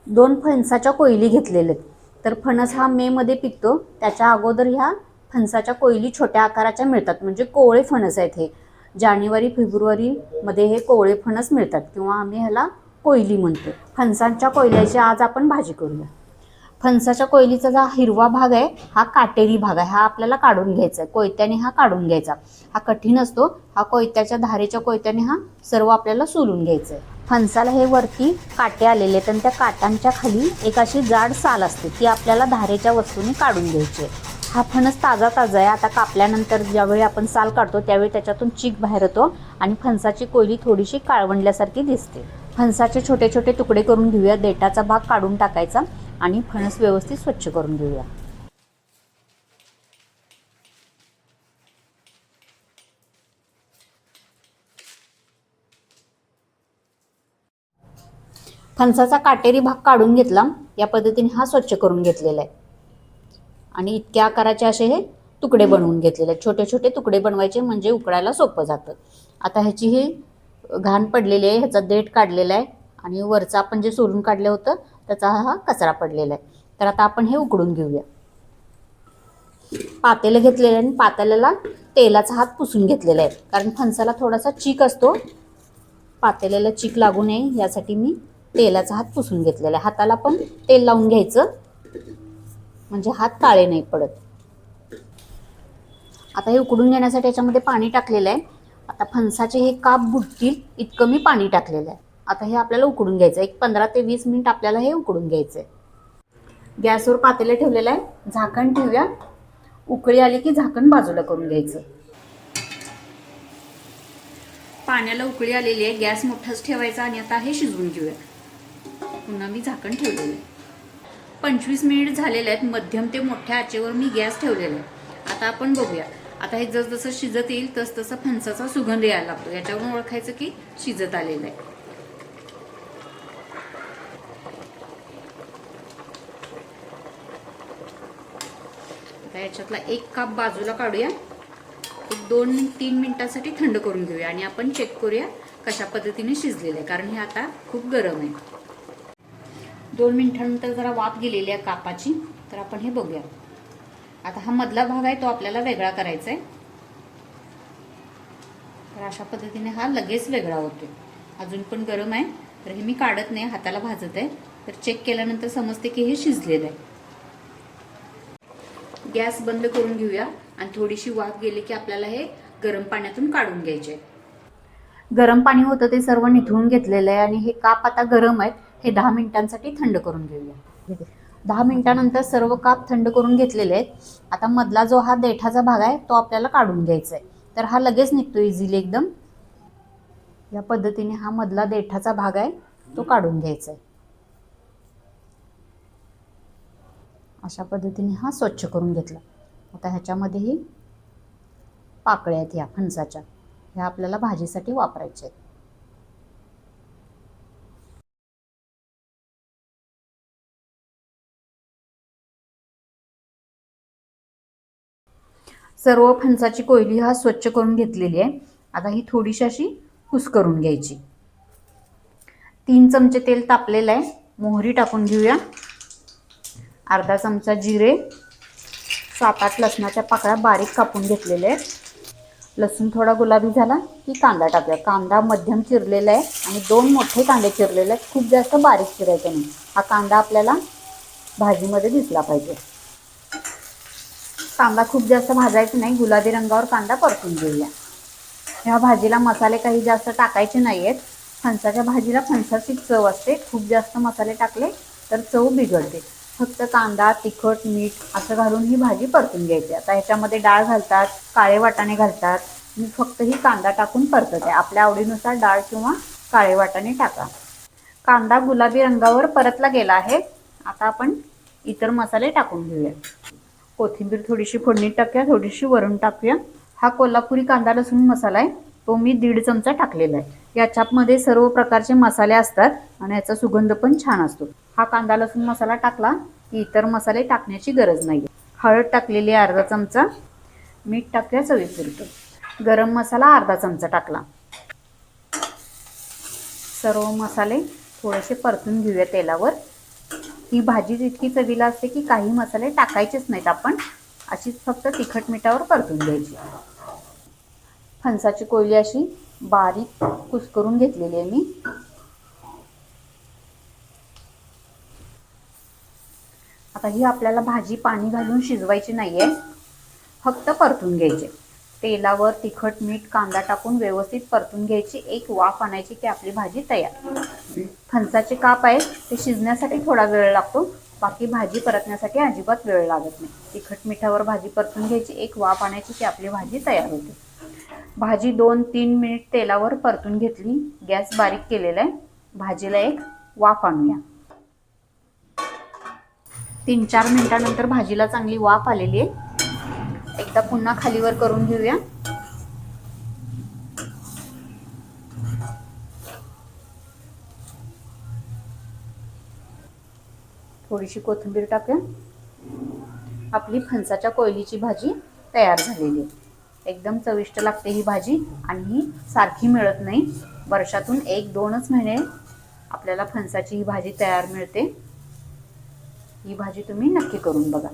2 फणसाच्या कोयली घेतलेल्या आहेत. तर फणस हा मेमध्ये पिकतो, त्याच्या अगोदर ह्या फणसाच्या कोयली छोट्या आकाराच्या मिळतात, म्हणजे कोवळे फणस आहेत हे. जानेवारी फेब्रुवारीमध्ये हे कोवळे फणस मिळतात किंवा आम्ही ह्याला कोयली म्हणतो. फणसांच्या कोयल्याची आज आपण भाजी करूया. फणसाच्या कोयलीचा जो हिरवा भाग आहे हा काटेरी भाग आहे, हा आपल्याला काढून घ्यायचा आहे. कोयत्याने हा काढून घ्यायचा. हा कठीण असतो. हा कोयत्याच्या धारेच्या कोयत्याने हा सर्व आपल्याला सोलून घ्यायचा आहे. फणसाला हे वरती काटे आलेले आहेत आणि त्या काटांच्या खाली एक अशी जाड साल असते, ती आपल्याला धारेच्या वस्तूने काढून घ्यायची आहे. हा फणस ताजा ताजा आहे. आता कापल्यानंतर ज्यावेळी आपण साल काढतो त्यावेळी त्याच्यातून चीक बाहेर येतो आणि फणसाची कोयली थोडीशी काळवंडल्यासारखी दिसते. फणसाचे छोटे छोटे तुकडे करून घेऊया. देठाचा भाग काढून टाकायचा आणि फणस व्यवस्थित स्वच्छ करून घेऊया. फणसाचा काटेरी भाग काढून घेतला. या पद्धतीने हा स्वच्छ करून घेतलेला आहे आणि इतक्या आकाराचे असे हे तुकडे बनवून घेतलेले आहेत. छोटे छोटे तुकडे बनवायचे म्हणजे उकडायला सोपं जातं. आता ह्याची ही घाण पडलेली आहे, ह्याचा देठ काढलेला आहे आणि वरचा आपण जे सोलून काढलं होतं त्याचा हा कचरा पडलेला आहे. तर आता आपण हे उकडून घेऊया. पातेलं घेतलेलं आहे आणि पातेल्याला तेलाचा हात पुसून घेतलेला आहे, कारण फणसाला थोडासा चीक असतो. पातेल्याला चीक लागू नये यासाठी मी तेलाचा हात पुसून घेतलेला आहे. हाताला पण तेल लावून घ्यायचं म्हणजे हात काळे नाही पडत. आता हे उकडून घेण्यासाठी याच्यामध्ये पाणी टाकलेलं आहे. आता फणसाचे हे काप बुडतील इतकं मी पाणी टाकलेलं आहे. आता हे आपल्याला उकडून घ्यायचं. एक 15 ते 20 मिनिट आपल्याला हे उकडून घ्यायचं आहे. गॅसवर पातेलं ठेवलेलं आहे, झाकण ठेवूया. उकळी आली की झाकण बाजूला करून घ्यायचं. पाण्याला उकळी आलेली आहे, गॅस मोठाच ठेवायचा आणि आता हे शिजवून घेऊया. पुन्हा मी झाकण ठेवलेलं आहे. 25 मिनिट झालेले आहेत. मध्यम ते मोठ्या आचेवर मी गॅस ठेवलेला आहे. आता आपण बघूया. आता हे जसजसं शिजत येईल तसतसं फणसाचा सुगंध यायला लागतो. याच्यावरून ओळखायचं की शिजत आलेलं आहे. आता याच्यातला एक काप बाजूला काढूया. 2-3 मिनिटांसाठी थंड करून घेऊया आणि आपण चेक करूया कशा पद्धतीने शिजलेलं आहे, कारण हे आता खूप गरम आहे. 2 मिनिटांनंतर जरा वाफ गेलेली आहे कापाची, तर आपण हे बघूया. आता हा मधला भाग आहे तो आपल्याला वेगळा करायचा आहे. तर अशा पद्धतीने हा लगेच वेगळा होतो. अजून पण गरम आहे, तर हे मी काढत नाही, हाताला भाजत आहे. तर चेक केल्यानंतर समजते की हे शिजलेलं आहे. गॅस बंद करून घेऊया आणि थोडीशी वाफ गेली की आपल्याला हे गरम पाण्यातून काढून घ्यायचे. गरम पाणी होतं ते सर्व निथळून घेतलेलं आहे आणि हे काप आता गरम आहेत. हे 10 मिनिटांसाठी थंड करून घेऊया. 10 मिनिटांनंतर सर्व काप थंड करून घेतलेले आहेत. आता मधला जो हा देठाचा भाग आहे तो आपल्याला काढून घ्यायचा आहे. तर हा लगेच निघतो इझिली एकदम. या पद्धतीने हा मधला देठाचा भाग आहे तो काढून घ्यायचा आहे. अशा पद्धतीने हा स्वच्छ करून घेतला. आता ह्याच्यामध्येही पाकळ्या आहेत ह्या फणसाच्या, ह्या आपल्याला भाजीसाठी वापरायच्या आहेत. सर्व फणसाची कोयली हा स्वच्छ करून घेतलेली आहे. आता ही थोडीशी अशी कुस्करून घ्यायची. 3 चमचे तेल तापलेलं आहे. मोहरी टाकून घेऊया. अर्धा चमचा जिरे, 7-8 लसणाच्या पाकळ्या बारीक कापून घेतलेल्या आहेत. लसूण थोडा गुलाबी झाला की कांदा टाकूया. कांदा मध्यम चिरलेला आहे आणि 2 मोठे कांदे चिरलेले आहेत. खूप जास्त बारीक चिरायचे नाही. हा कांदा आपल्याला भाजीमध्ये दिसला पाहिजे. कांदा खूप जास्त भाजायचा नाही, गुलाबी रंगावर कांदा परतून घेऊया. ह्या भाजीला मसाले काही जास्त टाकायचे नाही आहेत. फणसाच्या भाजीला फणसाची चव असते. खूप जास्त मसाले टाकले तर चव बिघडते. फक्त कांदा, तिखट, मीठ असं घालून ही भाजी परतून घ्यायची. आता ह्याच्यामध्ये डाळ घालतात, काळे वाटाणे घालतात. मी फक्त ही कांदा टाकून परतते. आपल्या आवडीनुसार डाळ किंवा काळे वाटाणे टाका. कांदा गुलाबी रंगावर परतला गेला आहे. आता आपण इतर मसाले टाकून घेऊया. कोथिंबीर थोडीशी फोडणीत टाकूया, थोडीशी वरून टाकूया. हा कोल्हापुरी कांदा लसूण मसाला आहे, तो मी 1.5 चमचा टाकलेला आहे. याच्यामध्ये सर्व प्रकारचे मसाले असतात आणि याचा सुगंध पण छान असतो. हा कांदा लसूण मसाला टाकला की इतर मसाले टाकण्याची गरज नाही. हळद टाकलेली आहे अर्धा चमचा, मीठ टाकूया चवीपुरतं, गरम मसाला अर्धा चमचा टाकला. सर्व मसाले थोडेसे परतून घेऊया तेलावर. ही भाजीच इतकी चवीला असते की काही मसाले टाकायचेच नाहीत आपण, अशीच फक्त तिखट मिठावर परतून घ्यायची. फणसाची कोयली अशी बारीक कुस्करून घेतलेली आहे मी. आता ही आपल्याला भाजी पाणी घालून शिजवायची नाहीये, फक्त परतून घ्यायचे. तेलावर तिखट मीठ कांदा टाकून व्यवस्थित परतून घ्यायची, एक वाफ आणायची की आपली भाजी तयार. फणसाचे काप आहेत ते शिजण्यासाठी थोडा वेळ लागतो, बाकी भाजी परतण्यासाठी अजिबात वेळ लागत नाही. तिखट मिठावर भाजी परतून घ्यायची, एक वाफ आणायची की आपली भाजी तयार होते. भाजी 2-3 मिनिट तेलावर परतून घेतली. गॅस बारीक केलेला आहे. भाजीला एक वाफ आणूया. 3-4 मिनिटानंतर भाजीला चांगली वाफ आलेली आहे. एकदा पुन्हा खालीवर करून घेऊया. थोडीशी कोथिंबीर टाकूया. आपली फणसाच्या कोयलीची भाजी तयार झालेली आहे. एकदम चविष्ट लागते ही भाजी आणि ही सारखी मिळत नाही. वर्षातून 1-2च महिने आपल्याला फणसाची ही भाजी तयार मिळते. ही भाजी तुम्ही नक्की करून बघा.